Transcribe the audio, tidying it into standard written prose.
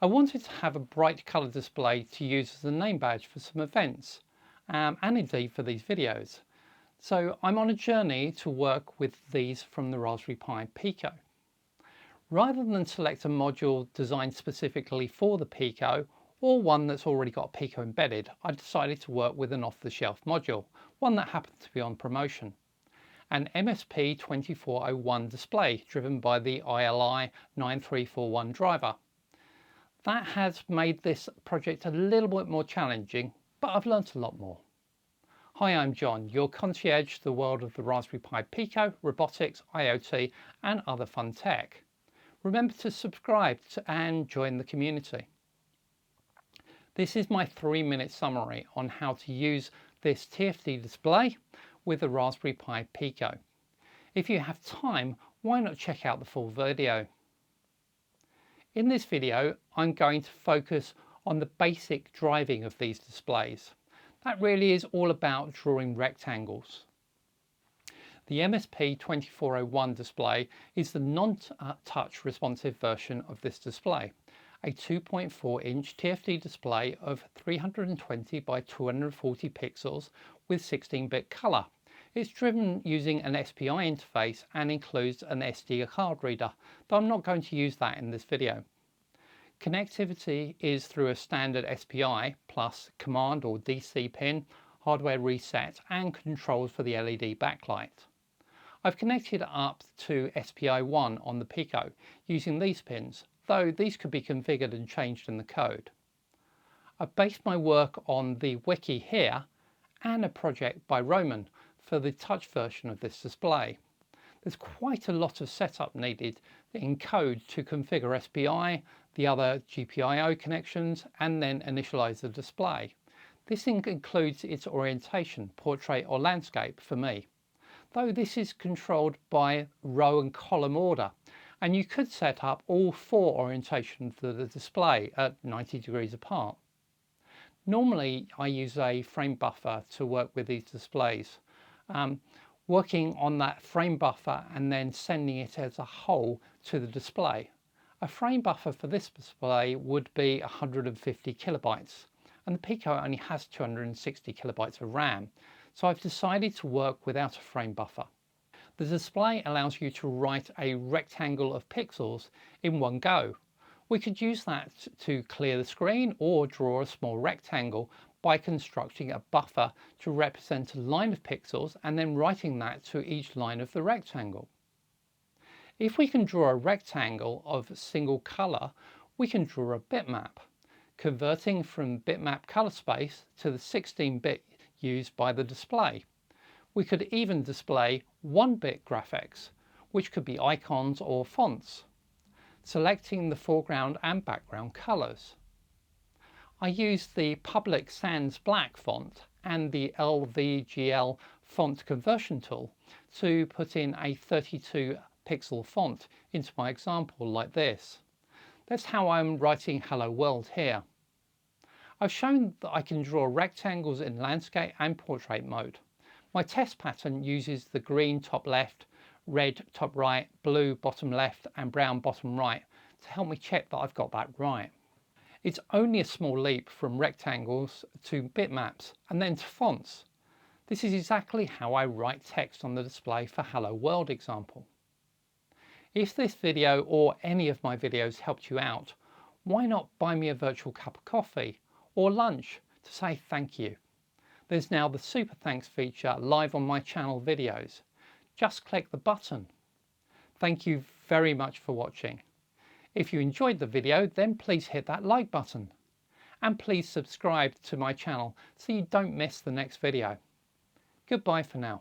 I wanted to have a bright colour display to use as a name badge for some events, and indeed for these videos. So I'm on a journey to work with these from the Raspberry Pi Pico. Rather than select a module designed specifically for the Pico, or one that's already got a Pico embedded, I decided to work with an off-the-shelf module, one that happened to be on promotion. An RP2040 display driven by the ILI 9341 driver. That has made this project a little bit more challenging, but I've learned a lot more. Hi, I'm John, your concierge to the world of the Raspberry Pi Pico, robotics, IoT and other fun tech. Remember to subscribe and join the community. This is my 3-minute summary on how to use this TFT display with the Raspberry Pi Pico. If you have time, why not check out the full video? In this video, I'm going to focus on the basic driving of these displays. That really is all about drawing rectangles. The RP2040 display is the non-touch responsive version of this display. A 2.4-inch TFT display of 320 by 240 pixels with 16-bit color. It's driven using an SPI interface and includes an SD card reader, though I'm not going to use that in this video. Connectivity is through a standard SPI plus command or DC pin, hardware reset and controls for the LED backlight. I've connected up to SPI1 on the Pico using these pins, though these could be configured and changed in the code. I've based my work on the wiki here and a project by Roman for the touch version of this display. There's quite a lot of setup needed in code to configure SPI, the other GPIO connections, and then initialize the display. This includes its orientation, portrait or landscape for me, though this is controlled by row and column order, and you could set up all 4 orientations for the display at 90 degrees apart. Normally I use a frame buffer to work with these displays, working on that frame buffer and then sending it as a whole to the display. A frame buffer for this display would be 150 kilobytes, and the Pico only has 260 kilobytes of RAM, so I've decided to work without a frame buffer. The display allows you to write a rectangle of pixels in one go. We could use that to clear the screen or draw a small rectangle by constructing a buffer to represent a line of pixels and then writing that to each line of the rectangle. If we can draw a rectangle of a single color, we can draw a bitmap, converting from bitmap color space to the 16-bit used by the display. We could even display 1-bit graphics, which could be icons or fonts, selecting the foreground and background colors. I used the public sans black font and the LVGL font conversion tool to put in a 32 pixel font into my example like this. That's how I'm writing Hello World here. I've shown that I can draw rectangles in landscape and portrait mode. My test pattern uses the green top left, red top right, blue bottom left and brown bottom right to help me check that I've got that right. It's only a small leap from rectangles to bitmaps and then to fonts. This is exactly how I write text on the display for Hello World example. If this video or any of my videos helped you out, why not buy me a virtual cup of coffee or lunch to say thank you? There's now the super thanks feature live on my channel videos. Just click the button. Thank you very much for watching. If you enjoyed the video, then please hit that like button. And please subscribe to my channel so you don't miss the next video. Goodbye for now.